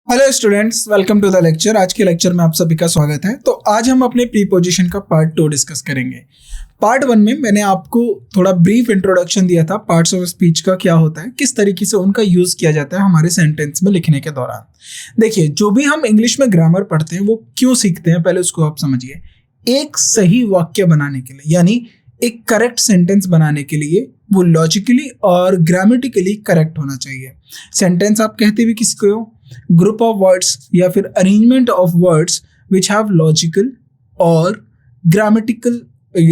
Hello students, welcome to the lecture. आज के lecture में आप सभी का स्वागत है। तो आज हम अपने प्रीपोजिशन का पार्ट 2 डिस्कस करेंगे। पार्ट 1 में मैंने आपको थोड़ा ब्रीफ इंट्रोडक्शन दिया था पार्ट्स ऑफ स्पीच का क्या होता है, किस तरीके से उनका यूज किया जाता है हमारे सेंटेंस में लिखने के दौरान। देखिए, जो भी हम इंग्लिश में ग्रामर पढ़ते हैं वो क्यों सीखते हैं, पहले उसको आप समझिए। एक सही वाक्य बनाने के लिए, यानी एक करेक्ट सेंटेंस बनाने के लिए वो लॉजिकली और ग्रामेटिकली करेक्ट होना चाहिए। सेंटेंस आप कहते भी किसको हो? ग्रुप ऑफ वर्ड्स या फिर arrangement of words which have logical और grammatical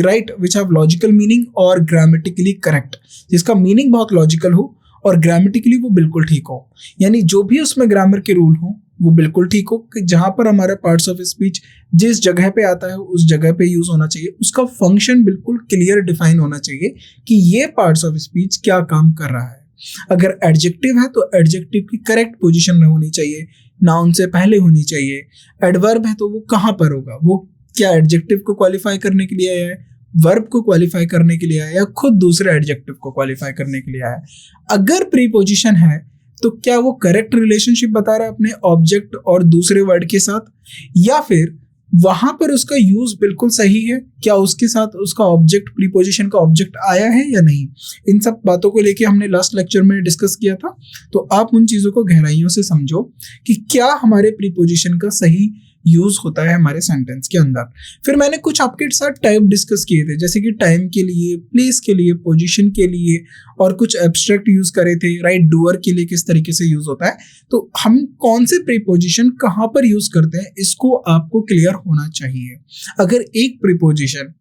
right, which have logical meaning और ग्रामेटिकली करेक्ट, जिसका मीनिंग बहुत लॉजिकल हो और ग्रामेटिकली वो बिल्कुल ठीक हो। यानी जो भी उसमें ग्रामर के रूल हो वो बिल्कुल ठीक हो कि जहां पर हमारा पार्ट्स ऑफ स्पीच जिस जगह पे आता है उस जगह पे यूज होना चाहिए। उसका फंक्शन बिल्कुल क्लियर डिफाइन होना चाहिए कि ये पार्ट्स ऑफ स्पीच क्या काम कर रहा है। अगर एडजेक्टिव है तो एडजेक्टिव की करेक्ट पोजीशन में होनी चाहिए, नाउन से पहले होनी चाहिए। एडवर्ब है तो वो कहाँ पर होगा, वो क्या एडजेक्टिव को क्वालिफाई करने के लिए आया है, वर्ब को क्वालिफाई करने के लिए आया है, या खुद दूसरे एडजेक्टिव को क्वालिफाई करने के लिए आया है। अगर प्रीपोजिशन है तो क्या वो करेक्ट रिलेशनशिप बता रहा है अपने ऑब्जेक्ट और दूसरे वर्ड के साथ, या फिर वहां पर उसका यूज बिल्कुल सही है, क्या उसके साथ उसका ऑब्जेक्ट, प्रीपोजिशन का ऑब्जेक्ट आया है या नहीं। इन सब बातों को लेके हमने लास्ट लेक्चर में डिस्कस किया था। तो आप उन चीजों को गहराइयों से समझो कि क्या हमारे प्रीपोजिशन का सही यूज होता है हमारे सेंटेंस के अंदर। फिर मैंने कुछ आपके साथ टाइप डिस्कस किए थे, जैसे कि टाइम के लिए, प्लेस के लिए, पोजीशन के लिए, और कुछ एब्स्ट्रैक्ट यूज करे थे। राइट, डूअर के लिए किस तरीके से यूज होता है, तो हम कौन से प्रीपोजिशन कहाँ पर यूज करते हैं इसको आपको क्लियर होना चाहिए। अगर एक प्रीपोजिशन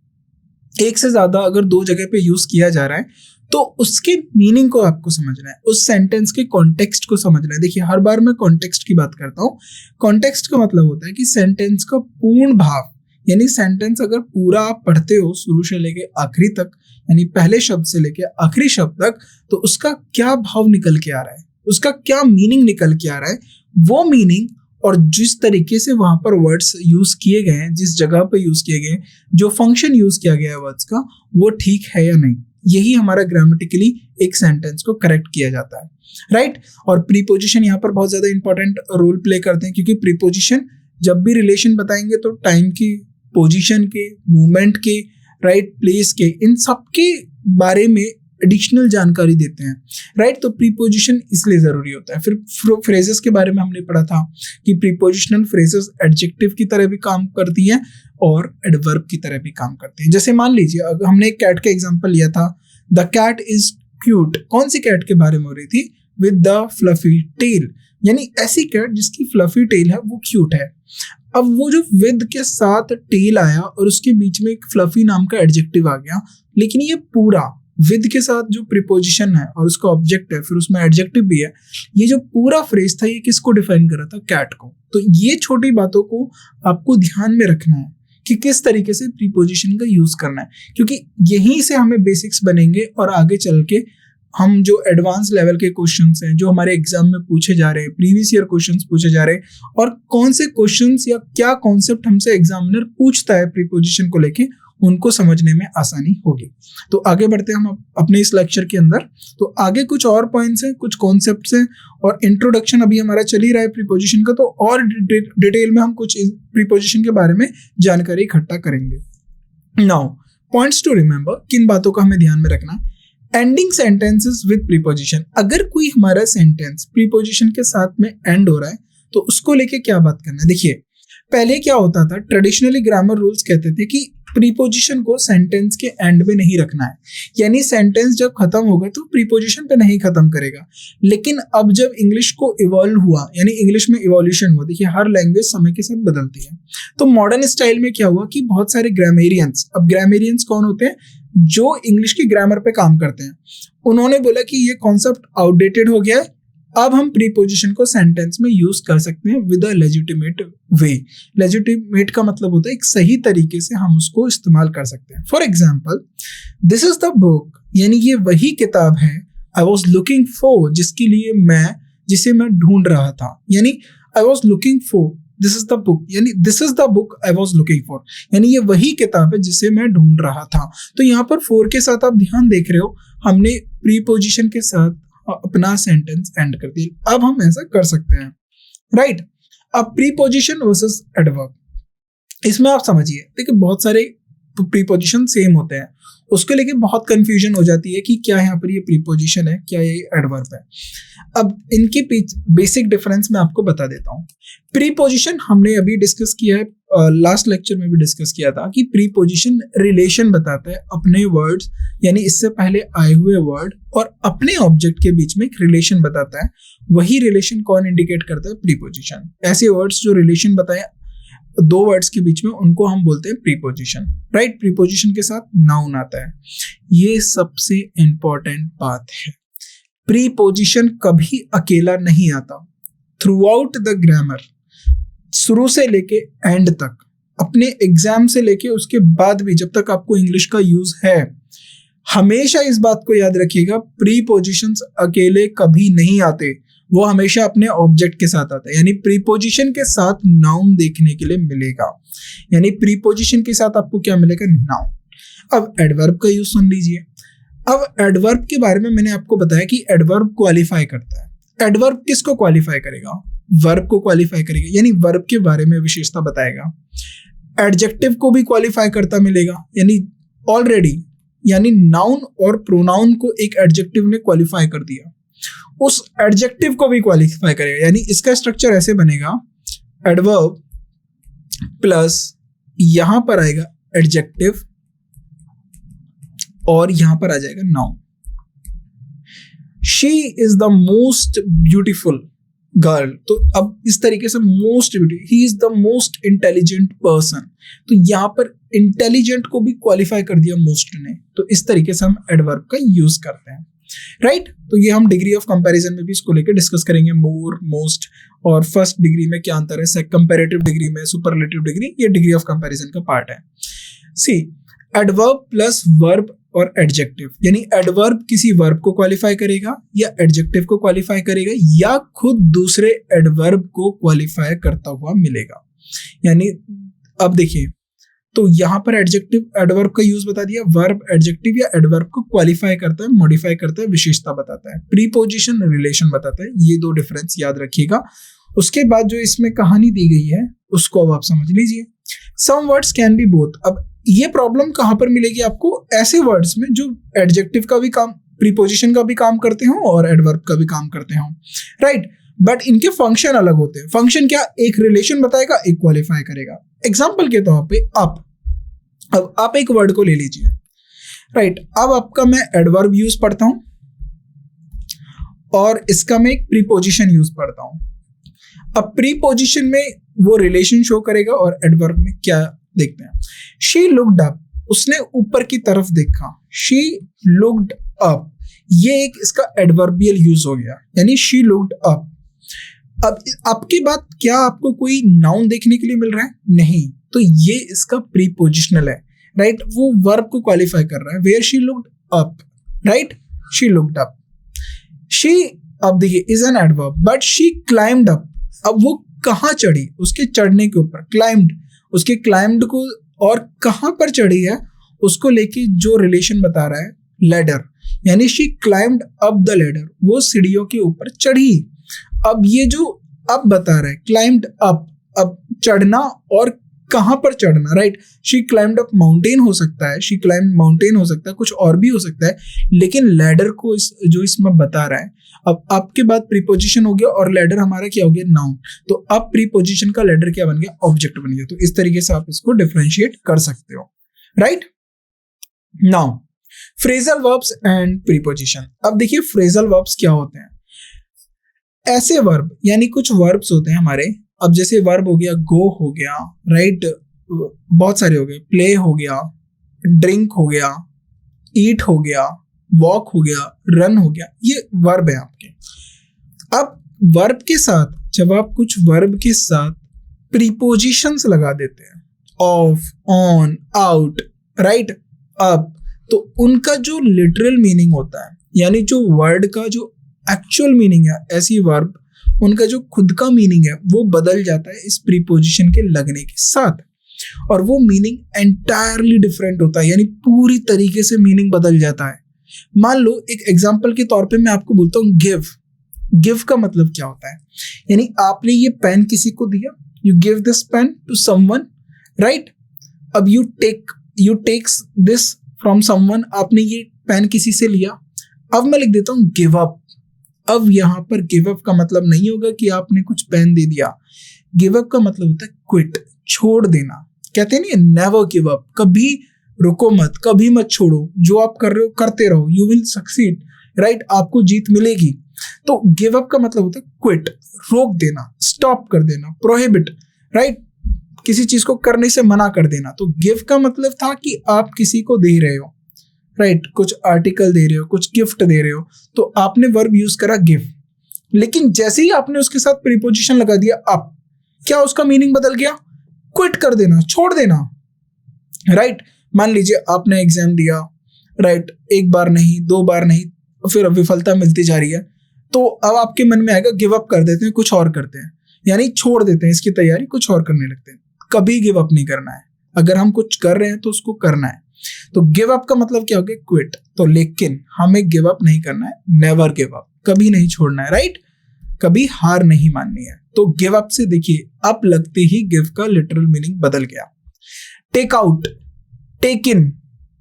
एक से ज्यादा अगर दो जगह पे यूज किया जा रहा है तो उसके मीनिंग को आपको समझना है, उस सेंटेंस के कॉन्टेक्स्ट को समझना है। देखिए, हर बार मैं कॉन्टेक्स्ट की बात करता हूँ। कॉन्टेक्स्ट का मतलब होता है कि सेंटेंस का पूर्ण भाव, यानी सेंटेंस अगर पूरा आप पढ़ते हो शुरू से लेके आखिरी तक, यानी पहले शब्द से लेके आखिरी शब्द तक, तो उसका क्या भाव निकल के आ रहा है, उसका क्या मीनिंग निकल के आ रहा है, वो मीनिंग और जिस तरीके से वहां पर वर्ड्स यूज किए गए हैं, जिस जगह पर यूज किए गए, जो फंक्शन यूज किया गया है वर्ड्स का, वो ठीक है या नहीं। यही हमारा ग्रामेटिकली एक सेंटेंस को करेक्ट किया जाता है। राइट, और प्रीपोजिशन यहाँ पर बहुत ज्यादा इंपॉर्टेंट रोल प्ले करते हैं, क्योंकि प्रीपोजिशन जब भी रिलेशन बताएंगे तो टाइम की, पोजीशन के, मूवमेंट के, राइट, प्लेस के, इन सब के बारे में एडिशनल जानकारी देते हैं। राइट, तो प्रीपोजिशन इसलिए जरूरी होता है। फिर फ्रेजेस के बारे में हमने पढ़ा था कि प्रीपोजिशनल फ्रेजेस एडजेक्टिव की तरह भी काम करती हैं और एडवर्ब की तरह भी काम करती हैं। जैसे मान लीजिए, अगर हमने एक कैट का एग्जांपल लिया था, द कैट इज क्यूट। कौन सी कैट के बारे में हो रही थी? विद द फ्लफी टेल, यानी ऐसी कैट जिसकी फ्लफी टेल है वो क्यूट है। अब वो जो विद के साथ टेल आया और उसके बीच में एक फ्लफी नाम का एडजेक्टिव आ गया, लेकिन ये पूरा विद के साथ जो प्रीपोजिशन है और उसका ऑब्जेक्ट है, फिर उसमें एडजेक्टिव भी है, ये जो पूरा फ्रेज था ये किसको डिफाइन कर रहा था? कैट को। तो ये छोटी बातों को आपको ध्यान में रखना है कि किस तरीके से प्रीपोजिशन का यूज करना है, क्योंकि यहीं से हमें बेसिक्स बनेंगे और आगे चल के हम जो एडवांस लेवल के क्वेश्चंस हैं जो हमारे एग्जाम में पूछे जा रहे हैं, प्रीवियस ईयर क्वेश्चंस पूछे जा रहे हैं, और कौन से क्वेश्चंस या क्या कॉन्सेप्ट हमसे एग्जामिनर पूछता है प्रीपोजिशन को लेके, उनको समझने में आसानी होगी। तो आगे बढ़ते हैं हम अपने इस लेक्चर के अंदर। तो आगे कुछ और पॉइंट्स हैं, कुछ कॉन्सेप्ट्स हैं, और इंट्रोडक्शन अभी हमारा चल ही रहा है प्रीपोजिशन का, तो और डिटेल में हम कुछ प्रीपोजिशन के बारे में जानकारी इकट्ठा करेंगे। नाउ पॉइंट्स टू रिमेंबर, किन बातों का हमें ध्यान में रखना है। एंडिंग सेंटेंसेस विद प्रीपोजिशन, अगर कोई हमारा सेंटेंस प्रीपोजिशन के साथ में एंड हो रहा है तो उसको लेके क्या बात करना है। देखिए, पहले क्या होता था, ट्रेडिशनली ग्रामर रूल्स कहते थे कि प्रीपोजिशन को सेंटेंस के एंड में नहीं रखना है, यानी सेंटेंस जब खत्म होगा तो प्रीपोजिशन पे नहीं खत्म करेगा। लेकिन अब जब इंग्लिश को इवॉल्व हुआ, यानी इंग्लिश में इवोल्यूशन हुआ, देखिए हर लैंग्वेज समय के साथ बदलती है, तो मॉडर्न स्टाइल में क्या हुआ कि बहुत सारे ग्रामेरियंस, अब ग्रामेरियंस कौन होते हैं? जो इंग्लिश की ग्रामर पे काम करते हैं, उन्होंने बोला कि ये कॉन्सेप्ट आउटडेटेड हो गया है, अब हम प्रीपोजिशन को सेंटेंस में यूज कर सकते हैं with a legitimate way. Legitimate का मतलब होता है एक सही तरीके से हम उसको इस्तेमाल कर सकते हैं। For example, this is the book, यानी ये वही किताब है, आई वॉज लुकिंग फॉर, जिसे मैं ढूंढ रहा था, यानी I was looking for this is the book, यानी this is the book I was looking for, यानी ये वही किताब है जिसे मैं ढूंढ रहा था। तो यहाँ पर फॉर के साथ आप ध्यान देख रहे हो, हमने प्रीपोजिशन के साथ अपना सेंटेंस एंड कर दिया। अब हम ऐसा कर सकते हैं, राइट। अब प्रीपोजिशन वर्सेस एडवर्ब, इसमें आप समझिए, देखिए बहुत सारे प्रीपोजिशन सेम होते हैं, उसको लेके बहुत कंफ्यूजन हो जाती है कि क्या यहाँ पर ये प्रीपोजिशन है, क्या ये एडवर्ब है। अब इनके बेसिक डिफरेंस मैं आपको बता देता हूँ। प्रीपोजिशन हमने अभी डिस्कस किया है, लास्ट लेक्चर में भी डिस्कस किया था कि प्रीपोजिशन रिलेशन बताता है अपने वर्ड्स, यानी इससे पहले आए हुए वर्ड और अपने ऑब्जेक्ट के बीच में एक रिलेशन बताता है। वही रिलेशन कौन इंडिकेट करता है? प्रीपोजिशन। ऐसे वर्ड्स जो रिलेशन बताए दो वर्ड्स के बीच में, उनको हम बोलते हैं प्रीपोजिशन, राइट। प्रीपोजिशन के साथ नाउन आता है, ये सबसे इंपॉर्टेंट बात है। प्रीपोजिशन कभी अकेला नहीं आता। थ्रू आउट द ग्रामर, शुरू से लेके एंड तक, अपने एग्जाम से लेके उसके बाद भी जब तक आपको इंग्लिश का यूज है, हमेशा इस बात को याद रखिएगा, प्रीपोजिशंस अकेले कभी नहीं आते, वो हमेशा अपने ऑब्जेक्ट के साथ आता है। यानी प्रीपोजिशन के साथ नाउन देखने के लिए मिलेगा, यानी प्रीपोजिशन के साथ आपको क्या मिलेगा? नाउन। अब एडवर्ब का यूज सुन लीजिए। अब एडवर्ब के बारे में मैंने आपको बताया कि एडवर्ब क्वालिफाई करता है। एडवर्ब किसको क्वालिफाई करेगा? वर्ब को क्वालिफाई करेगा, यानी वर्ब के बारे में विशेषता बताएगा। एडजेक्टिव को भी क्वालिफाई करता मिलेगा, यानी ऑलरेडी, यानी नाउन और प्रोनाउन को एक एडजेक्टिव ने क्वालिफाई कर दिया, उस एडजेक्टिव को भी क्वालिफाई करेगा। यानी इसका स्ट्रक्चर ऐसे बनेगा, एडवर्ब प्लस यहां पर आएगा एडजेक्टिव और यहां पर आ जाएगा noun. She is the most beautiful girl, तो अब इस तरीके से most beautiful, he is the most intelligent person, तो यहां पर इंटेलिजेंट को भी क्वालिफाई कर दिया मोस्ट ने। तो इस तरीके से हम एडवर्ब का यूज करते हैं, राइट। तो ये हम डिग्री ऑफ कंपैरिजन में भी इसको लेकर डिस्कस करेंगे, मोर, मोस्ट, और फर्स्ट डिग्री में क्या अंतर है, कंपैरेटिव डिग्री में, सुपरलेटिव डिग्री, ये डिग्री ऑफ कंपैरिजन का पार्ट है। सी, एडवर्ब प्लस वर्ब और एडजेक्टिव, यानी एडवर्ब किसी वर्ब को क्वालिफाई करेगा या एडजेक्टिव को क्वालिफाई करेगा या खुद दूसरे एडवर्ब को क्वालिफाई करता हुआ मिलेगा। यानी अब देखिए, तो यहां पर एडजेक्टिव एडवर्ब का यूज बता दिया, वर्ब एडजेक्टिव या एडवर्ब को क्वालिफाई करता है, मॉडिफाई करता है, विशेषता बताता है। प्रीपोजिशन रिलेशन बताता है, ये दो डिफरेंस याद रखिएगा। उसके बाद जो इसमें कहानी दी गई है उसको अब आप समझ लीजिए। Some words can be both. अब ये प्रॉब्लम कहां पर मिलेगी आपको? ऐसे वर्ड्स में जो एडजेक्टिव का भी काम, प्रीपोजिशन का भी काम करते हो और एडवर्ब का भी काम करते हो, राइट। बट इनके फंक्शन अलग होते हैं। फंक्शन क्या? एक रिलेशन बताएगा, एक क्वालिफाई करेगा। एग्जाम्पल के तौर पे अब आप एक वर्ड को ले लीजिए, राइट। अब आपका मैं एडवर्ब यूज पढ़ता हूं और इसका मैं एक प्रीपोजिशन यूज पढ़ता हूं। अब प्रीपोजिशन में वो रिलेशन शो करेगा और एडवर्ब में क्या देखते हैं। शी लुक्ड अप, उसने ऊपर की तरफ देखा, शी लुक्ड अप, ये एक इसका एडवर्बियल यूज हो गया, यानी शी लुक्ड अप। अब आपकी बात, क्या आपको कोई नाउन देखने के लिए मिल रहा है? नहीं, तो ये इसका प्रीपोजिशनल है, राइट। वो वर्ब को क्वालिफाई कर रहा है, where she looked up, right, she looked up. She, अब देखिए, is an adverb, but she climbed up, अब वो कहाँ चढ़ी? उसके चढ़ने के ऊपर, क्लाइम्ड, उसके क्लाइम्ड को, और कहां पर चढ़ी है उसको लेके जो रिलेशन बता रहा है, लैडर, यानी she climbed up the ladder, वो सीढ़ियों के ऊपर चढ़ी। अब ये जो अब बता रहा है क्लाइम्ड अप, अब चढ़ना और कहां पर चढ़ना, right. She climbed up mountain हो सकता है, शी क्लाइम्ड माउंटेन हो सकता है, कुछ और भी हो सकता है, लेकिन लैडर को जो इसमें बता रहा है। अब आपके बाद प्रीपोजिशन हो गया और लैडर हमारा क्या हो गया? नाउन। तो अब प्रीपोजिशन का लैडर क्या बन गया? ऑब्जेक्ट बन गया। तो इस तरीके से आप इसको डिफरेंशिएट कर सकते हो, right. Now phrasal verbs and preposition. अब देखिए फ्रेजल वर्ब्स क्या होते हैं। ऐसे वर्ब, यानी कुछ वर्ब्स होते हैं हमारे, अब जैसे वर्ब हो गया गो हो गया, राइट, बहुत सारे हो गए, प्ले हो गया, ड्रिंक हो गया, ईट हो गया, वॉक हो गया, रन हो गया, ये वर्ब है आपके। अब वर्ब के साथ, जब आप कुछ वर्ब के साथ प्रीपोजिशंस लगा देते हैं, of, on, out, right, up, तो उनका जो लिटरल मीनिंग होता है, यानी जो वर्ड का जो एक्चुअल मीनिंग है, ऐसी वर्ब, उनका जो खुद का मीनिंग है वो बदल जाता है इस प्रीपोजिशन के लगने के साथ, और वो मीनिंग एंटायरली डिफरेंट होता है, यानी पूरी तरीके से मीनिंग बदल जाता है। मान लो एक एग्जांपल के तौर पे मैं आपको बोलता हूँ गिव, गिव का मतलब क्या होता है, यानी आपने ये पेन किसी को दिया, you give this pen to someone, right. अब you takes this from someone, आपने ये पेन किसी से लिया। अब मैं लिख देता हूँ गिव अप। अब यहाँ पर गिव अप का मतलब नहीं होगा कि आपने कुछ पेन दे दिया। गिव अप का मतलब होता है क्विट, छोड़ देना। कहते हैं नहीं, नेवर गिव अप, कभी रुको मत, कभी मत छोड़ो, जो आप कर रहे हो करते रहो, यू विल सक्सीड, राइट, आपको जीत मिलेगी। तो गिव अप का मतलब होता है क्विट, रोक देना, स्टॉप कर देना, प्रोहिबिट, राइट, किसी चीज को करने से मना कर देना। तो गिव का मतलब था कि आप किसी को दे रहे हो, राइट, कुछ आर्टिकल दे रहे हो, कुछ गिफ्ट दे रहे हो, तो आपने वर्ब यूज करा गिव। लेकिन जैसे ही आपने उसके साथ प्रीपोजिशन लगा दिया अप, क्या उसका मीनिंग बदल गया? क्विट कर देना, छोड़ देना, राइट। मान लीजिए आपने एग्जाम दिया, राइट, एक बार नहीं, दो बार नहीं, फिर विफलता मिलती जा रही है, तो अब आपके मन में आएगा गिव अप कर देते हैं, कुछ और करते हैं, यानी छोड़ देते हैं इसकी तैयारी, कुछ और करने लगते हैं। कभी गिव अप नहीं करना है, अगर हम कुछ कर रहे हैं तो उसको करना है। तो गिव अप का मतलब क्या हो गया? क्विट। तो लेकिन हमें गिव अप नहीं करना है, नेवर गिव अप, कभी नहीं छोड़ना है, राइट, कभी हार नहीं माननी है। तो गिव अप से देखिए अप लगते ही गिव का लिटरल मीनिंग बदल गया। टेक आउट, टेक इन,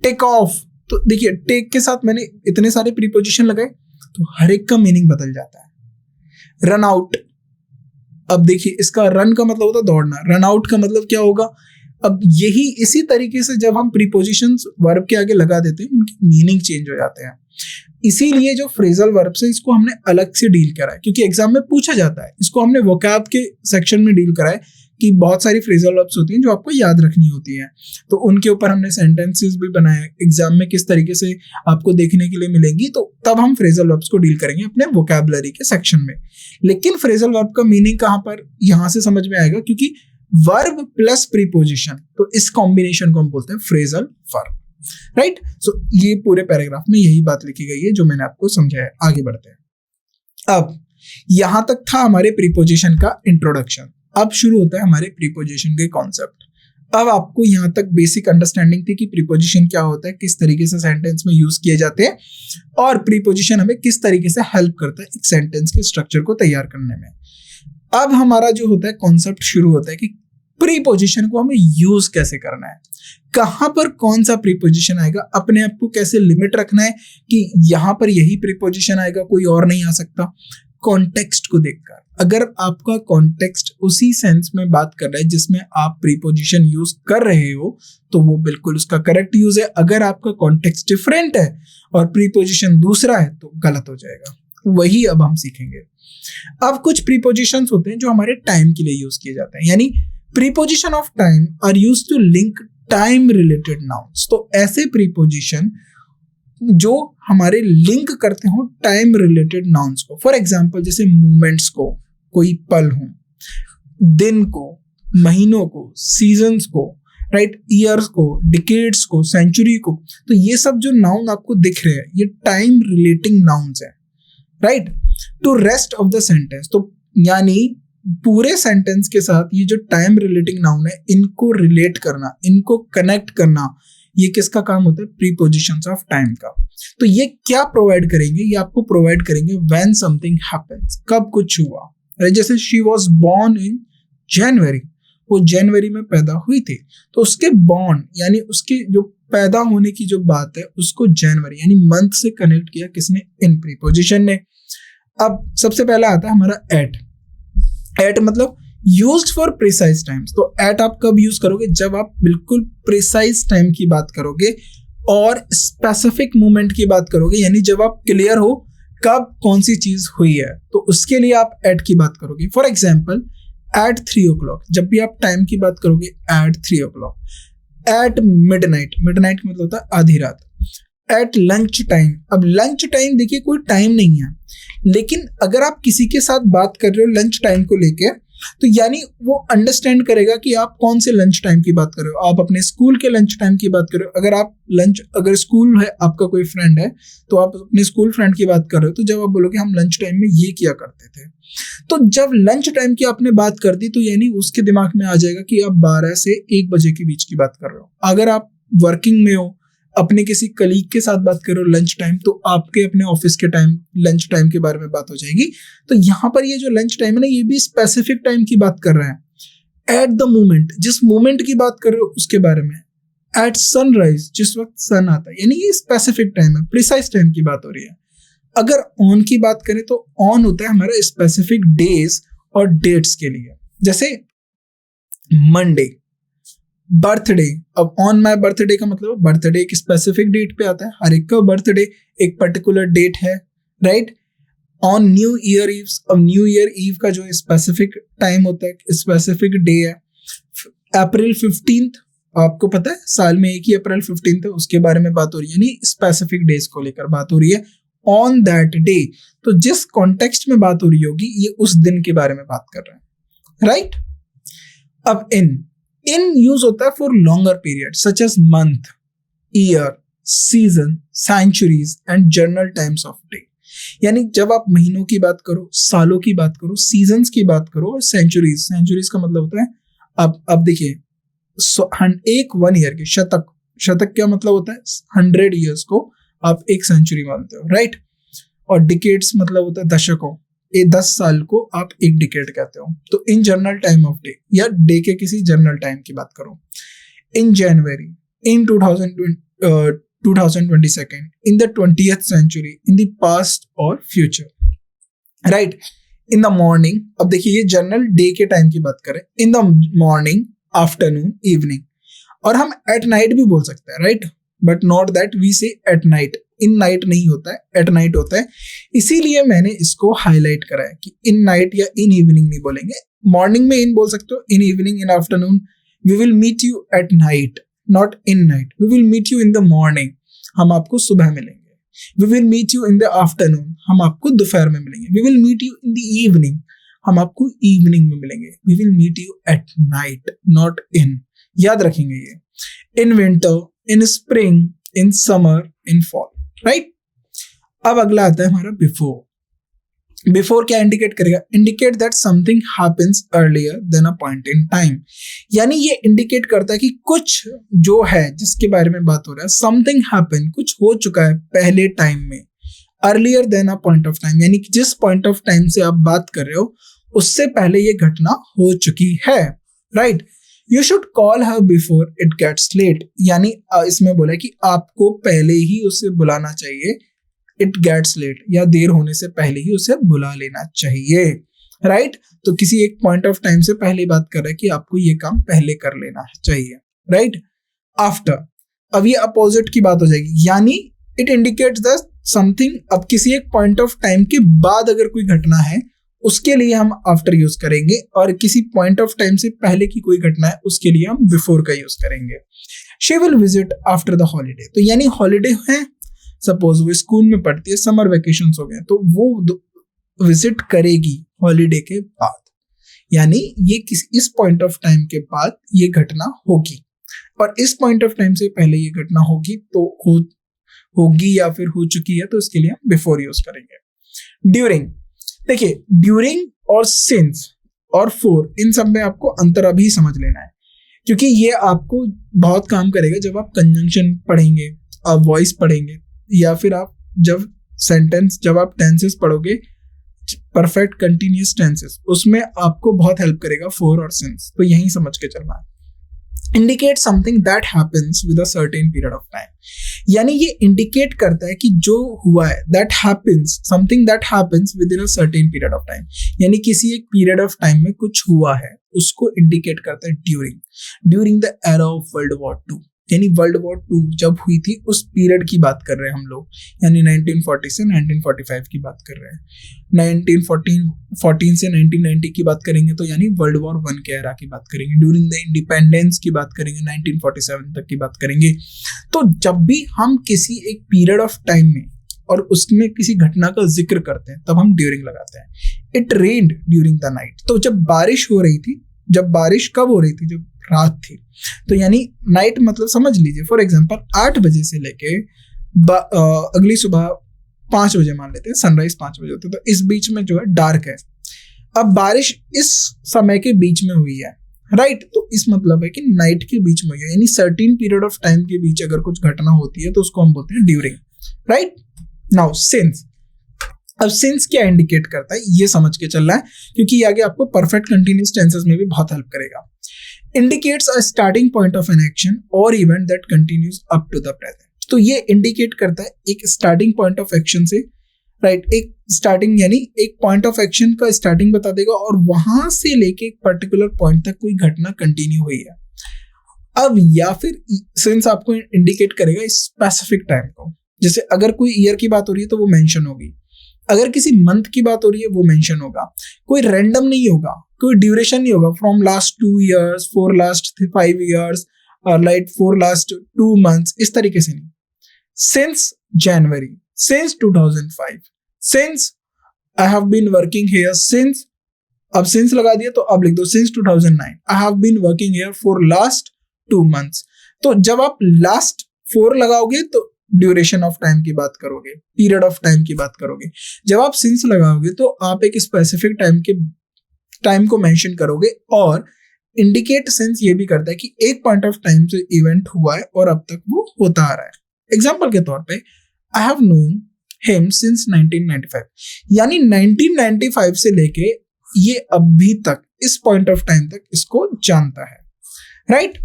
टेक ऑफ, तो देखिए टेक के साथ मैंने इतने सारे प्रीपोजिशन लगाए तो हर एक का मीनिंग बदल जाता है। रन आउट, अब देखिए इसका रन का मतलब होता है दौड़ना, रन आउट का मतलब क्या होगा? अब यही इसी तरीके से जब हम प्रीपोजिशंस वर्ब के आगे लगा देते हैं उनकी मीनिंग चेंज हो जाते हैं। इसीलिए जो फ्रेजल वर्ब्स है इसको हमने अलग से डील करा है, क्योंकि एग्जाम में पूछा जाता है। इसको हमने वोकैब के सेक्शन में डील करा है कि बहुत सारी फ्रेजल वर्ब्स होती हैं जो आपको याद रखनी होती हैं, तो उनके ऊपर हमने सेंटेंसेस भी बनाए एग्जाम में किस तरीके से आपको देखने के लिए मिलेंगी, तो तब हम फ्रेजल वर्ब्स को डील करेंगे अपने वोकैबुलरी के सेक्शन में। लेकिन फ्रेजल वर्ब का मीनिंग कहाँ पर यहाँ से समझ में आएगा, क्योंकि वर्ब प्लस प्रीपोजिशन, तो इस कॉम्बिनेशन को हम बोलते हैं फ्रेजल वर्ब, राइट। सो ये पूरे पैराग्राफ में यही बात लिखी गई है जो मैंने आपको समझाया। आगे बढ़ते हैं। अब यहां तक था हमारे प्रीपोजिशन का इंट्रोडक्शन। अब शुरू होता है हमारे प्रीपोजिशन के कॉन्सेप्ट। अब आपको यहां तक बेसिक अंडरस्टैंडिंग थी कि प्रीपोजिशन क्या होता है, किस तरीके से सेंटेंस में यूज किए जाते हैं, और प्रीपोजिशन हमें किस तरीके से हेल्प करता है एक सेंटेंस के स्ट्रक्चर को तैयार करने में। अब हमारा जो होता है कॉन्सेप्ट शुरू होता है कि प्रीपोजिशन को हमें यूज कैसे करना है, कहां पर कौन सा प्रीपोजिशन आएगा, अपने आप को कैसे लिमिट रखना है कि यहां पर यही प्रीपोजिशन आएगा, कोई और नहीं आ सकता। कॉन्टेक्स्ट को देखकर, अगर आपका कॉन्टेक्स्ट उसी सेंस में बात कर रहा है जिसमें आप प्रीपोजिशन यूज कर रहे हो तो वो बिल्कुल उसका करेक्ट यूज है। अगर आपका कॉन्टेक्स्ट डिफरेंट है और प्रीपोजिशन दूसरा है तो गलत हो जाएगा। वही अब हम सीखेंगे। अब कुछ प्रीपोजिशंस होते हैं जो हमारे टाइम के लिए यूज किए जाते हैं, यानी preposition of time are used to link time related nouns. तो ऐसे प्रीपोजिशन जो हमारे लिंक करते हो टाइम रिलेटेड नाउन्स को, फॉर एग्जांपल जैसे मोमेंट्स को, कोई पल हो, दिन को, महीनों को, सीजन्स को, राइट, ईयर्स को, डिकेड्स को, सेंचुरी को, तो ये सब जो नाउन आपको दिख रहे हैं ये टाइम रिलेटिंग नाउन्स है, right. To rest of the sentence, तो यानी पूरे सेंटेंस के साथ ये जो टाइम रिलेटिंग नाउन है इनको रिलेट करना, इनको कनेक्ट करना, ये किसका काम होता है? प्रीपोजिशंस ऑफ टाइम का। तो ये क्या प्रोवाइड करेंगे? ये आपको प्रोवाइड करेंगे व्हेन समथिंग हैपेंस, कब कुछ हुआ। जैसे शी वाज बोर्न इन जनवरी, वो जनवरी में पैदा हुई थी, तो उसके बोर्न यानी उसके जो पैदा होने की जो बात है उसको जनवरी यानी मंथ से कनेक्ट किया किसने? इन प्रीपोजिशन ने। अब सबसे पहला आता है हमारा एट। एट मतलब यूज्ड फॉर प्रिसाइज टाइम्स। तो एट आप कब यूज करोगे? जब आप बिल्कुल प्रिसाइज टाइम की बात करोगे और स्पेसिफिक मोमेंट की बात करोगे, यानी जब आप क्लियर हो कब कौन सी चीज हुई है, तो उसके लिए आप एट की बात करोगे। फॉर एग्जाम्पल एट 3 o'clock, जब भी आप टाइम की बात करोगे eight 3 o'clock। Eight midnight, midnight मतलब होता है आधी रात। एट लंच टाइम, अब लंच टाइम देखिए कोई टाइम नहीं है, लेकिन अगर आप किसी के साथ बात कर रहे हो लंच टाइम को लेके, तो यानी वो अंडरस्टैंड करेगा कि आप कौन से लंच टाइम की बात कर रहे हो। आप अपने स्कूल के लंच टाइम की बात कर रहे हो, अगर स्कूल है, आपका कोई फ्रेंड है तो आप अपने स्कूल फ्रेंड की बात कर रहे हो, तो जब आप बोलोगे हम लंच टाइम में ये किया करते थे, तो जब लंच टाइम की आपने बात कर दी तो यानी उसके दिमाग में आ जाएगा कि आप 12 से 1 बजे के बीच की बात कर रहे हो। अगर आप वर्किंग में हो, अपने किसी कलीग के साथ बात करो लंच टाइम, तो आपके अपने ऑफिस के टाइम लंच टाइम के बारे में बात हो जाएगी। तो यहाँ पर ये जो लंच टाइम है ना, ये भी स्पेसिफिक टाइम की बात कर रहा है। एट द मोमेंट, जिस मोमेंट की बात कर रहे हो उसके बारे में। एट सनराइज, जिस वक्त सन आता है, यानी ये स्पेसिफिक टाइम है, प्रिसाइज टाइम की बात हो रही है। अगर ऑन की बात करें तो ऑन होता है हमारा स्पेसिफिक डेज और डेट्स के लिए, जैसे मंडे, बर्थडे। अब ऑन माई बर्थडे का मतलब बर्थडे एक स्पेसिफिक डेट पे आता है, हर एक का बर्थडे एक पर्टिकुलर डेट है, right. On new year eve, अब न्यू ईयर ईव का जो स्पेसिफिक टाइम होता है, स्पेसिफिक डे है। अप्रैल 15, आपको पता है साल में एक ही अप्रैल 15 है, उसके बारे में बात हो रही है, यानी स्पेसिफिक डेज को लेकर बात हो रही है। ऑन दैट डे, तो जिस कॉन्टेक्स्ट में बात हो रही होगी ये उस दिन के बारे में बात कर रहे हैं, राइट। अब इन यूज होता है for longer period such as month, year, season, centuries and general times of day. यानी जब आप महीनों की बात करो, सालों की बात करो, सीजन्स की बात करो और सेंचुरीज का मतलब होता है, अब देखिए एक 1 ईयर के शतक क्या मतलब होता है, 100 ईयर्स को आप एक सेंचुरी मानते हो, राइट। और डिकेड्स मतलब होता है दशकों, 10 साल को आप एक डिकेड कहते हो। तो in general time of day, या डे के किसी जनरल टाइम की बात करो। In January, in 2022, in the 20th century, in the past और future, right. In the morning, अब देखिए ये जनरल डे के टाइम की बात करें, in the morning, afternoon, evening. और हम एट नाइट भी बोल सकते हैं, right, but not that we say at night, in night नहीं होता है, एट नाइट होता है। इसीलिए मैंने इसको हाईलाइट करा है कि इन नाइट या इन इवनिंग नहीं बोलेंगे। मॉर्निंग में इन बोल सकते हो, in evening, in afternoon. We will meet you at night, not in night. We will meet you in the morning, हम आपको सुबह मिलेंगे। We will meet you in the afternoon, हम आपको दोपहर में मिलेंगे। We will meet you in the evening, हम आपको इवनिंग में मिलेंगे। We will meet you at night, not in. याद रखेंगे ये। In winter, in spring, in summer, in fall, right. अब अगला आता है हमारा बिफोर। बिफोर क्या इंडिकेट करेगा, indicate that something happens earlier than a point in time. यानी ये इंडिकेट करता है कि कुछ जो है जिसके बारे में बात हो रहा है, समथिंग हैपन, कुछ हो चुका है पहले टाइम में, earlier than a point of time, यानी कि जिस पॉइंट ऑफ टाइम से आप बात कर रहे हो उससे पहले ये घटना हो चुकी है, right. You should call her before it gets late, यानी इसमें बोला कि आपको पहले ही उसे बुलाना चाहिए, इट गेट्स लेट, या देर होने से पहले ही उसे बुला लेना चाहिए, राइट। तो किसी एक पॉइंट ऑफ टाइम से पहले बात कर रहा है कि आपको ये काम पहले कर लेना चाहिए, राइट। आफ्टर, अब ये अपोजिट की बात हो जाएगी, यानी इट इंडिकेट्स दैट समथिंग, अब किसी एक पॉइंट ऑफ टाइम के बाद अगर कोई घटना है उसके लिए हम आफ्टर यूज करेंगे, और किसी पॉइंट ऑफ टाइम से पहले की कोई घटना है उसके लिए हम बिफोर का यूज करेंगे। She will visit after the holiday, तो यानी हॉलीडे है, सपोज वो स्कूल में पढ़ती है, समर वेकेशन हो गए, तो वो विजिट करेगी हॉलीडे के बाद, यानी ये इस पॉइंट ऑफ टाइम के बाद ये घटना होगी, और इस पॉइंट ऑफ टाइम से पहले ये घटना होगी तो होगी या फिर हो चुकी है, तो इसके लिए हम बिफोर यूज करेंगे। ड्यूरिंग, देखिए ड्यूरिंग और सिंस और फोर, इन सब में आपको अंतर अभी समझ लेना है, क्योंकि ये आपको बहुत काम करेगा जब आप कंजंक्शन पढ़ेंगे, आप वॉइस पढ़ेंगे, या फिर आप जब आप टेंसेस पढ़ोगे, परफेक्ट कंटिन्यूअस टेंसेस, उसमें आपको बहुत हेल्प करेगा फोर और सिंस, तो यही समझ के चलना है। Indicate something that happens with a certain period of time, यानी ये इंडिकेट करता है कि जो हुआ है, that happens, something that happens with in a certain period of time, यानी किसी एक पीरियड ऑफ टाइम में कुछ हुआ है, उसको इंडिकेट करता है during the era of world war 2, यानी वर्ल्ड वॉर 2 जब हुई थी उस पीरियड की बात कर रहे हैं हम लोग, यानी 1940 से 1945 की बात कर रहे हैं। 1914 से 1990 की बात करेंगे तो यानी वर्ल्ड वॉर 1 के एरा की बात करेंगे। ड्यूरिंग द इंडिपेंडेंस की बात करेंगे, 1947 तक की बात करेंगे। तो जब भी हम किसी एक पीरियड ऑफ टाइम में और उसमें किसी घटना का जिक्र करते हैं तब हम ड्यूरिंग लगाते हैं। It rained during the night, तो जब बारिश हो रही थी, जब बारिश कब हो रही थी, जब रात थी, तो यानी नाइट मतलब समझ लीजिए फॉर एग्जांपल 8 बजे से लेके अगली सुबह 5 बजे मान लेते हैं, सनराइज 5 बजे होता है, तो इस बीच में जो है डार्क है। अब बारिश इस समय के बीच में हुई है, राइट तो इस मतलब है कि नाइट के बीच में यानी सर्टेन पीरियड ऑफ टाइम के बीच अगर कुछ घटना होती है तो उसको हम बोलते हैं ड्यूरिंग, राइट। नाउ सिंस, अब सिंस क्या इंडिकेट करता है ये समझ के चल रहा है, क्योंकि ये आगे आपको परफेक्ट कंटिन्यूअस टेंसेस में भी बहुत हेल्प करेगा। Indicates a starting point of an action और event that continues up to the present. तो ये इंडिकेट करता है एक स्टार्टिंग पॉइंट ऑफ एक्शन से, राइट, एक स्टार्टिंग यानी एक पॉइंट ऑफ एक्शन का स्टार्टिंग बता देगा और वहां से लेके एक पर्टिकुलर पॉइंट तक कोई घटना कंटिन्यू हुई है। अब या फिर सिंस आपको इंडिकेट करेगा स्पेसिफिक टाइम को, जैसे अगर कोई ईयर की बात हो रही है तो वो मेंशन होगी, अगर किसी मंथ की बात हो रही है वो मेंशन होगा, कोई रैंडम नहीं होगा, कोई ड्यूरेशन नहीं होगा from last 2 years, for last 5 years, like for last 2 months, इस तरीके से नहीं। Since January, since 2005, since I have been working here, since, अब सिंस लगा दिया तो अब लिख दो since 2009, I have been working here for last 2 months। तो जब आप लास्ट 4 लगाओगे तो ड्यूरेशन ऑफ टाइम की बात करोगे, पीरियड ऑफ टाइम की बात करोगे। जब आप सिंस लगाओगे तो आप एक स्पेसिफिक टाइम को मेंशन करोगे, और इंडिकेट सिंस ये भी करता है कि एक पॉइंट ऑफ टाइम से इवेंट हुआ है और अब तक वो होता आ रहा है। एग्जांपल के तौर पे I have known him since 1995, यानी 1995 से लेके ये अभी तक इस पॉइंट ऑफ टाइम तक इसको जानता है, right.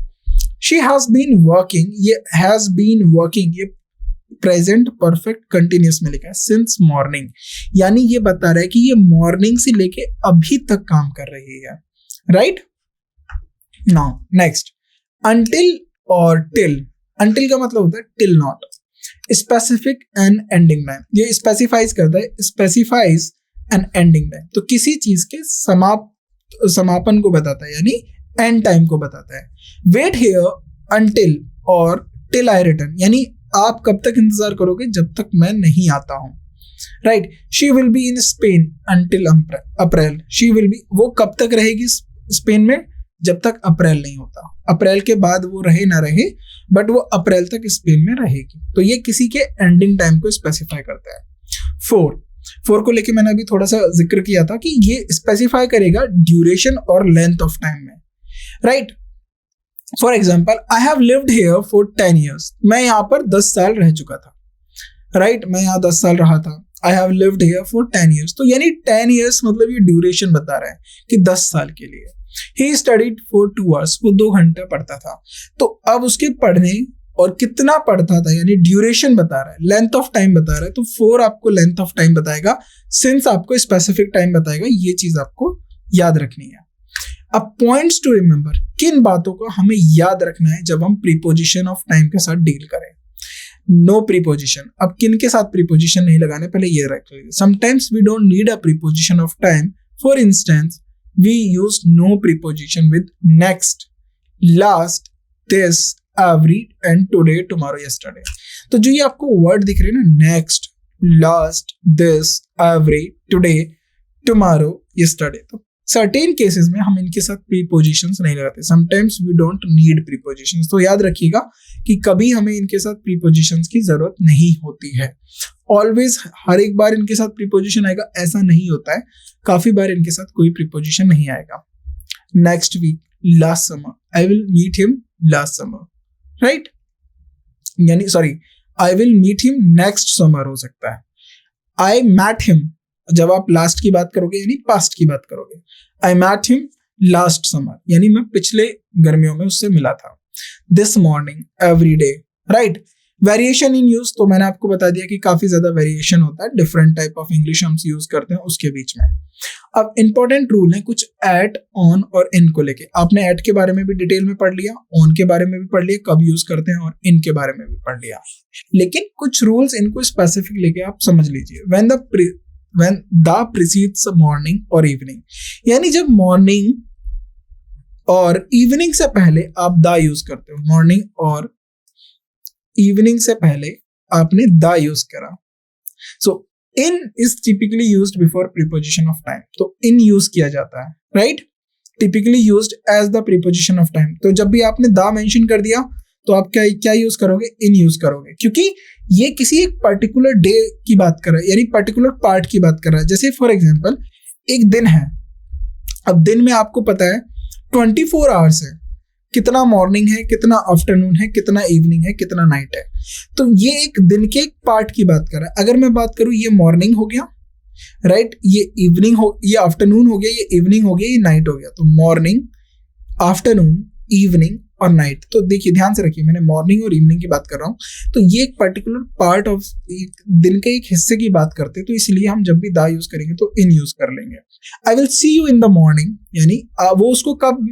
She has been working, ये हैज बीन वर्किंग ये प्रेजेंट परफेक्ट कंटिन्यूअस में लिखा है सिंस मॉर्निंग, यानी ये बता रहा है कि ये मॉर्निंग से लेके अभी तक काम कर रही है, राइट। नाउ नेक्स्ट, अंटिल और टिल। अंटिल का मतलब होता है till not, specific and ending time, ये स्पेसिफाइज करता है, स्पेसिफाइज एंड एंडिंग टाइम, तो किसी चीज के समापन को बताता है, यानी एंड टाइम को बताता है। वेट हियर अंटिल और टिल आई रिटर्न, यानी आप कब तक इंतजार करोगे जब तक मैं नहीं आता हूं, right. She will be in Spain until April, she will B, वो कब तक रहेगी स्पेन में जब तक अप्रैल नहीं होता, अप्रैल के बाद वो रहे ना रहे बट वो अप्रैल तक स्पेन में रहेगी। तो ये किसी के एंडिंग टाइम को स्पेसिफाई करता है। 4 को लेके मैंने अभी थोड़ा सा जिक्र किया था कि ये स्पेसिफाई करेगा ड्यूरेशन और लेंथ ऑफ टाइम में, right. For example I have lived here for 10 years, मैं यहाँ पर 10 साल रह चुका था, राइट, मैं यहाँ 10 साल रहा था। I have lived here for 10 years, तो यानी 10 years मतलब ये ड्यूरेशन बता रहा है कि 10 साल के लिए। ही स्टडीड फॉर 2 hours, वो 2 घंटे पढ़ता था। तो अब उसके पढ़ने और कितना पढ़ता था यानी ड्यूरेशन बता रहा है, लेंथ ऑफ टाइम बता रहा है, तो 4 आपको लेंथ ऑफ टाइम बताएगा, सिंस आपको स्पेसिफिक टाइम बताएगा। ये चीज आपको याद रखनी है। अब पॉइंट्स टू रिमेंबर, किन बातों को हमें याद रखना है जब हम प्रीपोजिशन ऑफ टाइम के साथ डील करें। नो प्रीपोजिशन, अब किन के साथ प्रीपोजिशन नहीं लगाने पहले ये रख लीजिए। Sometimes we don't need a preposition of time, for instance we use no preposition with next, last, this, every and today, tomorrow, yesterday. तो जो ये आपको वर्ड दिख रहे हैं ना, next, last, this, every, today, tomorrow, yesterday, तो certain cases में हम इनके साथ प्रीपोजिशंस नहीं लगाते। Sometimes we don't need prepositions, तो याद रखिएगा कि कभी हमें इनके साथ प्रीपोजिशंस की जरूरत नहीं होती है। ऑलवेज हर एक बार इनके साथ प्रीपोजिशन आएगा ऐसा नहीं होता है, काफी बार इनके साथ कोई प्रीपोजिशन नहीं आएगा। Next week, last summer, I will meet him last summer, right, यानी sorry, I will meet him next summer हो सकता है। आई मैट हिम, जब आप लास्ट की बात करोगे यानी पास्ट की बात करोगे। आई मैट हिम लास्ट समर, यानी मैं पिछले गर्मियों में उससे मिला था। This morning, every day, right. Variation in use, तो मैंने आपको बता दिया कि काफी ज्यादा वेरिएशन होता है, डिफरेंट टाइप ऑफ इंग्लिश हम यूज करते हैं उसके बीच में। अब इंपॉर्टेंट रूल है कुछ एट, ऑन और इन को लेके। आपने एट के बारे में भी डिटेल में पढ़ लिया, ऑन के बारे में भी पढ़ लिया, कब यूज करते हैं, और इन के बारे में भी पढ़ लिया। लेकिन कुछ रूल्स इनको स्पेसिफिक लेके आप समझ लीजिए। when the precedes morning or evening, यानी जब मॉर्निंग और इवनिंग से पहले आप द यूज करते हो, मॉर्निंग और इवनिंग से पहले आपने द यूज करा, so in is typically used before preposition of time, तो इन यूज किया जाता है, right, typically used as the preposition of time. तो जब भी आपने द मेंशन कर दिया तो आप क्या यूज करोगे, इन यूज करोगे, क्योंकि ये किसी एक पर्टिकुलर डे की बात कर रहा है, यानी पर्टिकुलर पार्ट की बात कर रहा है। जैसे फॉर एग्जांपल एक दिन है, अब दिन में आपको पता है 24 आवर्स है, कितना मॉर्निंग है, कितना आफ्टरनून है, कितना इवनिंग है, कितना नाइट है। तो ये एक दिन के एक पार्ट की बात कर रहा है। अगर मैं बात करूं, ये मॉर्निंग हो गया, राइट, ये इवनिंग हो, ये आफ्टरनून हो गया, ये इवनिंग हो गया, ये नाइट हो गया। तो मॉर्निंग, आफ्टरनून, इवनिंग और नाइट। तो देखिए, ध्यान से रखिए, मैंने मॉर्निंग और इवनिंग की बात कर रहा हूँ, तो ये एक पर्टिकुलर पार्ट ऑफ दिन के एक हिस्से की बात करते हैं। तो इसलिए हम जब भी दा यूज करेंगे तो इन यूज कर लेंगे। आई will see you in the morning, यानी वो उसको कब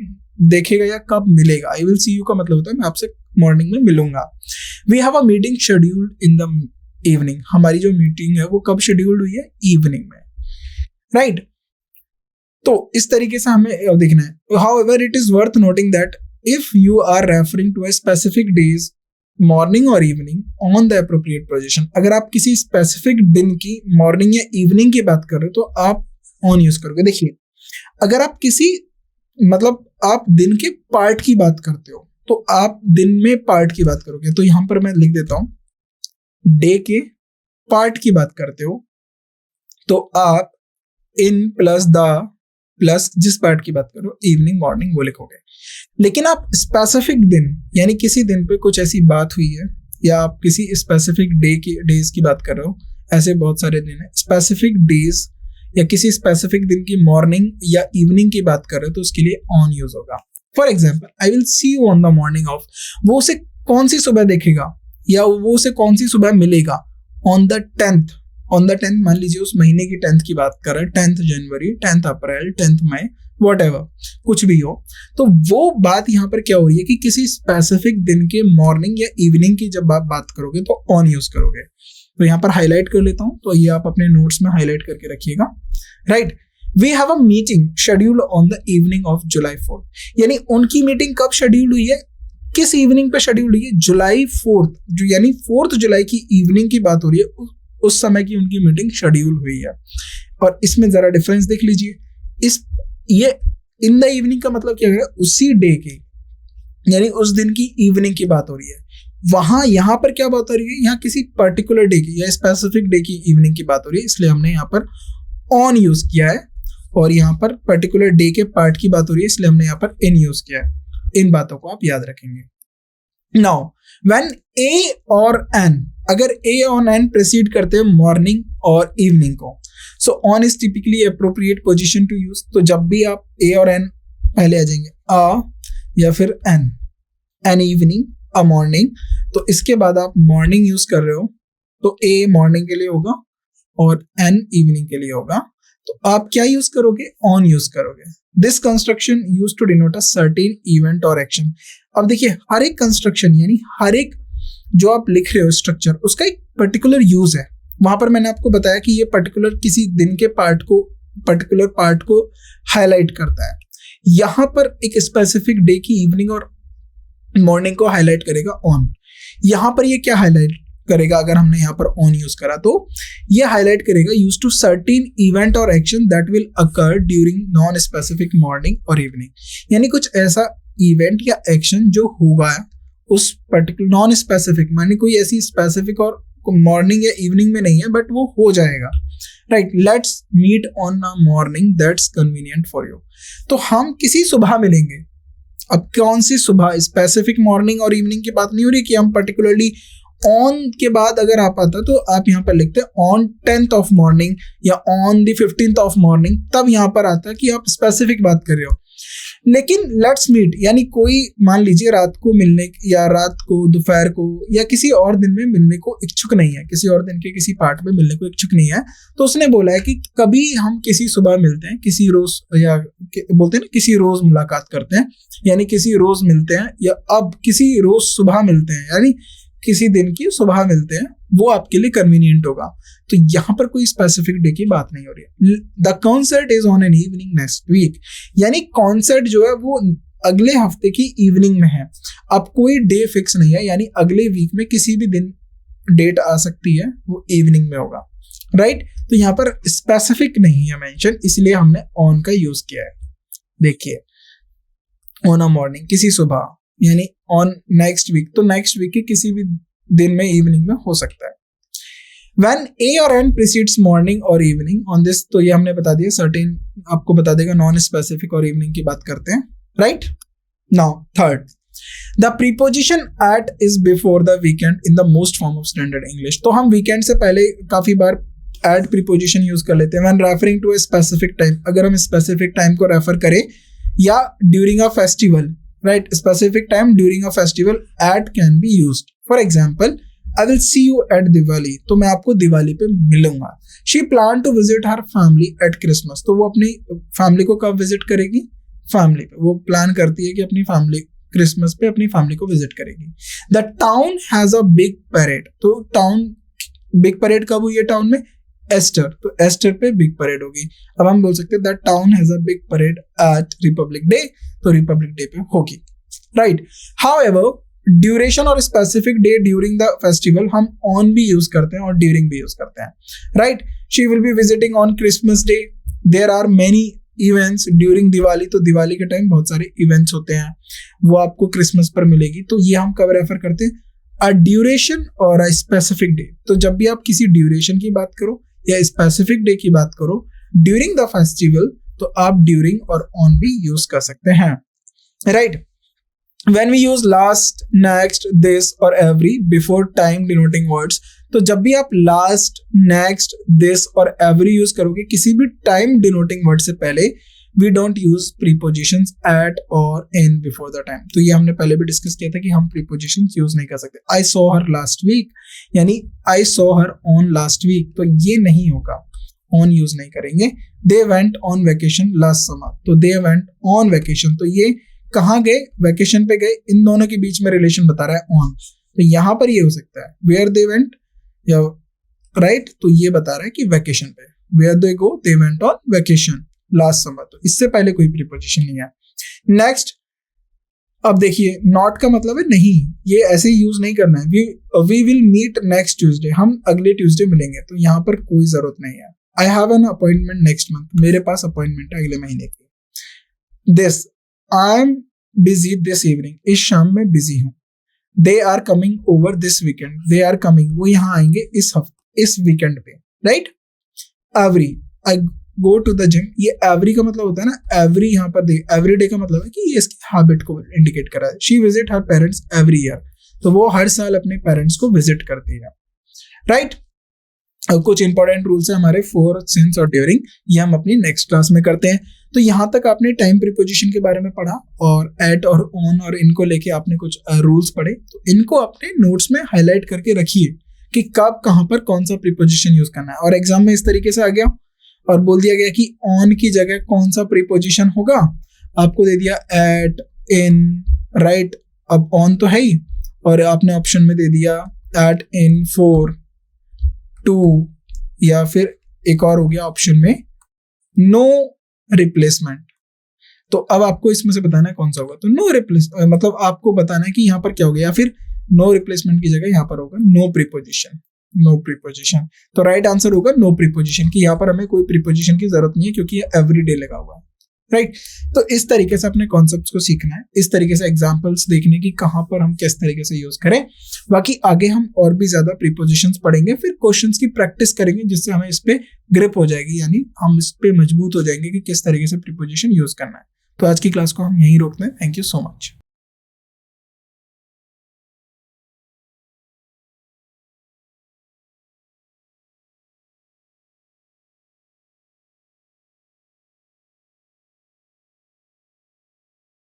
देखेगा या कब मिलेगा। आई विल सी यू का मतलब होता है मैं आपसे मॉर्निंग में मिलूंगा। We have a meeting scheduled in the evening, हमारी जो मीटिंग है वो कब शेड्यूल्ड हुई है, इवनिंग में, राइट। तो इस तरीके से हमें देखना है। However it is worth noting that if you are referring to a specific days, morning और evening on the appropriate position, अगर आप किसी स्पेसिफिक दिन की मॉर्निंग या इवनिंग की बात कर रहे हो तो आप ऑन यूज करोगे। देखिए, अगर आप किसी मतलब आप दिन के पार्ट की बात करते हो तो आप दिन में पार्ट की बात करोगे। तो यहां पर मैं लिख देता हूं, डे के पार्ट की बात करते हो तो आप इन प्लस द प्लस जिस पार्ट की बात करो, इवनिंग, मॉर्निंग, वो लिखोगे। लेकिन आप स्पेसिफिक दिन, यानी किसी दिन पे कुछ ऐसी बात हुई है या आप किसी स्पेसिफिक डेज की बात कर रहे हो, ऐसे बहुत सारे दिन है, स्पेसिफिक डेज या किसी स्पेसिफिक दिन की मॉर्निंग या इवनिंग की बात कर रहे हो तो उसके लिए ऑन यूज होगा। For example, I will see you on the morning of, वो उसे कौन सी सुबह देखेगा या वो उसे कौन सी सुबह मिलेगा, on the 10th। On the 10th मान लीजिए उस महीने की 10th की बात कर रहे हैं, 10th जनवरी, 10th अप्रैल, 10th मई, whatever, कुछ भी हो। तो वो बात यहाँ पर क्या हो रही है कि किसी स्पेसिफिक दिन के मॉर्निंग या इवनिंग की जब आप बात करोगे तो ऑन यूज करोगे। तो यहाँ पर हाईलाइट कर लेता हूँ, तो ये आप अपने नोट्स में हाईलाइट करके रखिएगा, right. We have a meeting schedule on the evening of July 4th, यानी उनकी मीटिंग कब शेड्यूल हुई है, किस इवनिंग पे शेड्यूल हुई है, जुलाई 4th, जो यानी 4th जुलाई की इवनिंग की बात हो रही है, उस समय की उनकी मीटिंग शेड्यूल हुई है। और इसमें जरा डिफरेंस देख लीजिए, ये इन द इवनिंग का मतलब क्या है, उसी डे की, यानी उस दिन की इवनिंग की बात हो रही है। वहां यहां पर क्या बात हो रही है, यहाँ किसी पर्टिकुलर डे की या स्पेसिफिक डे की इवनिंग की बात हो रही है, इसलिए हमने यहाँ पर ऑन यूज किया है। और यहाँ पर पर्टिकुलर डे के पार्ट की बात हो रही है, इसलिए हमने यहाँ पर इन यूज किया है। इन बातों को आप याद रखेंगे। नाउ व्हेन ए और एन, अगर ए और एन प्रेसीड करते हैं मॉर्निंग और इवनिंग को, so on is typically appropriate position to use. तो जब भी आप ए और एन पहले आ जाएंगे, आ या फिर एन इवनिंग, अ मॉर्निंग, तो इसके बाद आप मॉर्निंग यूज कर रहे हो तो ए मॉर्निंग के लिए होगा और एन इवनिंग के लिए होगा। तो आप क्या यूज करोगे, ऑन यूज करोगे। This construction use to denote a certain event और एक्शन। अब देखिए, हर एक कंस्ट्रक्शन यानी हर एक जो आप लिख रहे हो स्ट्रक्चर, उसका एक पर्टिकुलर यूज है। वहां पर मैंने आपको बताया कि ये पर्टिकुलर किसी दिन के पर्टिकुलर पार्ट को हाईलाइट करता है। यहां पर एक स्पेसिफिक डे की इवनिंग और मॉर्निंग को हाईलाइट करेगा ऑन। यहां पर ये क्या हाईलाइट करेगा, अगर हमने यहाँ पर ऑन यूज करा तो ये हाईलाइट करेगा यूज टू सर्टेन इवेंट और action that will occur during non specific morning और इवनिंग, यानी कुछ ऐसा इवेंट या एक्शन जो होगा उस पर्टिकुलर नॉन स्पेसिफिक, माने कोई ऐसी स्पेसिफिक और मॉर्निंग या इवनिंग में नहीं है, बट वो हो जाएगा, right. Let's meet on a morning that's convenient for you. तो हम किसी सुबह मिलेंगे। अब कौन सी सुबह, स्पेसिफिक मॉर्निंग और इवनिंग की बात नहीं हो रही कि हम पर्टिकुलरली ऑन के बाद अगर आप आता तो आप यहाँ पर लिखते हैं ऑन 10th ऑफ मॉर्निंग या on the 15th of morning, तब यहाँ पर आता है कि आप स्पेसिफिक बात कर रहे हो। लेकिन लेट्स मीट, यानी कोई मान लीजिए रात को मिलने या रात को, दोपहर को या किसी और दिन में मिलने को इच्छुक नहीं है, किसी और दिन के किसी पार्ट में मिलने को इच्छुक नहीं है, तो उसने बोला है कि कभी हम किसी सुबह मिलते हैं, किसी रोज, या बोलते हैं ना किसी रोज मुलाकात करते हैं, यानी किसी रोज मिलते हैं, या अब किसी रोज सुबह मिलते हैं, यानी किसी दिन की सुबह मिलते हैं, वो आपके लिए कन्वीनियंट होगा। तो यहाँ पर कोई स्पेसिफिक डे की बात नहीं हो रही है। The concert is on an evening next week, यानी कॉन्सर्ट जो है वो अगले हफ्ते की इवनिंग में है। अब कोई डे फिक्स नहीं है, यानी अगले वीक में किसी भी दिन डेट आ सकती है, वो इवनिंग में होगा, राइट। तो यहाँ पर स्पेसिफिक नहीं है मेंशन, इसलिए हमने ऑन का यूज किया है। देखिए, ऑन अ मॉर्निंग, किसी सुबह, यानी ऑन नेक्स्ट वीक, तो नेक्स्ट वीक के किसी भी दिन में, इवनिंग में हो सकता है। When A और N precedes morning और evening on this, तो ये हमने बता दिया, सर्टेन आपको बता देगा, नॉन स्पेसिफिक और इवनिंग की बात करते हैं। Right. Now third, the preposition at is before the weekend in the most form of standard English. तो हम वीकेंड से पहले काफी बार एट प्रीपोजिशन यूज कर लेते हैं when referring to a specific time. अगर हम स्पेसिफिक टाइम को रेफर करें या during a festival, right, specific time during a festival, at can be used. For example, I will see you at Diwali, तो मैं आपको दिवाली पे मिलूंगा। She plan to visit her family at Christmas, तो वो अपनी फैमिली को कब विजिट करेगी? फैमिली पे। वो प्लान करती है कि अपनी फैमिली क्रिसमस पे अपनी फैमिली को विजिट करेगी। The town has a big parade, तो टाउन बिग परेड कब हुई है टाउन में? एस्टर, तो एस्टर पे बिग परेड होगी। अब हम बोल सकते हैं that town has a big parade at Republic Day, तो रिपब्लिक डे पे होगी, राइट। हाउएवर, ड्यूरेशन और specific day during the festival हम ऑन भी यूज करते हैं और ड्यूरिंग भी यूज करते हैं, right. She will be visiting on Christmas Day, there are many events during Diwali, तो दिवाली के टाइम बहुत सारे इवेंट्स होते हैं, वो आपको क्रिसमस पर मिलेगी। तो ये हम कब रेफर करते हैं? अ ड्यूरेशन और अ स्पेसिफिक डे। तो जब भी आप किसी ड्यूरेशन की बात करो या स्पेसिफिक डे की बात करो ड्यूरिंग द फेस्टिवल, तो आप ड्यूरिंग और ऑन भी यूज कर सकते हैं, right. When we use last, next, this or every before time denoting words, तो जब भी आप last, next, this और every यूज करोगे किसी भी time denoting word से पहले, we don't use prepositions at or in before the time। तो ये हमने पहले भी डिस्कस किया था कि हम prepositions यूज नहीं कर सकते। I saw her last week, यानी I saw her on last week, तो ये नहीं होगा, on यूज नहीं करेंगे। They went on vacation last summer, तो they went on vacation, तो ये कहाँ गए? वैकेशन पे गए। इन दोनों के बीच में रिलेशन बता रहा है ऑन, तो यहां पर ये हो सकता है वेयर दे वेंट या राइट, तो ये बता रहा है कि वैकेशन पे, where they go, they went on vacation last summer, तो इससे पहले कोई प्रीपोजिशन नहीं है। नेक्स्ट, अब देखिए, नॉट का मतलब है नहीं, ये ऐसे यूज नहीं करना है। We will meet next Tuesday, हम अगले ट्यूसडे मिलेंगे, तो यहाँ पर कोई जरूरत नहीं है। I have an appointment next month, मेरे पास अपॉइंटमेंट है अगले महीने की। This, I am busy this evening, इस शाम में बिजी हूँ। They are coming over this weekend, they are coming, वो यहाँ आएंगे इस वीकेंड पे, right. Every, I go to the gym, ये एवरी का मतलब होता है ना, एवरी यहाँ पर एवरी डे का मतलब है कि ये इसकी हैबिट को इंडिकेट कर रहा है। She visit her parents every year, तो वो हर साल अपने पेरेंट्स को विजिट करती है, राइट। कुछ इंपॉर्टेंट रूल्स है हमारे फॉर, सिंस और ड्यूरिंग, ये हम अपनी नेक्स्ट क्लास में करते हैं। तो यहाँ तक आपने टाइम प्रीपोजिशन के बारे में पढ़ा और एट और ऑन और इनको लेके आपने कुछ रूल्स पढ़े, तो इनको अपने नोट्स में हाईलाइट करके रखिए कि कब कहाँ पर कौन सा प्रीपोजिशन यूज करना है। और एग्जाम में इस तरीके से आ गया और बोल दिया गया कि ऑन की जगह कौन सा प्रीपोजिशन होगा, आपको दे दिया एट, इन, राइट। अब ऑन तो है ही, और आपने ऑप्शन में दे दिया एट, इन, फॉर, टू, या फिर एक और हो गया ऑप्शन में नो रिप्लेसमेंट। तो अब आपको इसमें से बताना है कौन सा होगा, तो नो रिप्लेस, मतलब आपको बताना है कि यहाँ पर क्या होगा, या फिर नो रिप्लेसमेंट की जगह यहाँ पर होगा नो प्रीपोजिशन, नो प्रीपोजिशन। तो राइट आंसर होगा नो प्रीपोजिशन, की यहाँ पर हमें कोई प्रीपोजिशन की जरूरत नहीं है क्योंकि ये एवरीडे लगा हुआ है, राइट। तो इस तरीके से अपने कॉन्सेप्ट्स को सीखना है, इस तरीके से एग्जांपल्स देखने की कहाँ पर हम किस तरीके से यूज करें। बाकी आगे हम और भी ज्यादा प्रीपोजिशंस पढ़ेंगे, फिर क्वेश्चंस की प्रैक्टिस करेंगे जिससे हमें इस पे ग्रिप हो जाएगी, यानी हम इस पे मजबूत हो जाएंगे कि किस तरीके से प्रीपोजिशन यूज करना है। तो आज की क्लास को हम यहीं रोकते हैं। Thank you so much.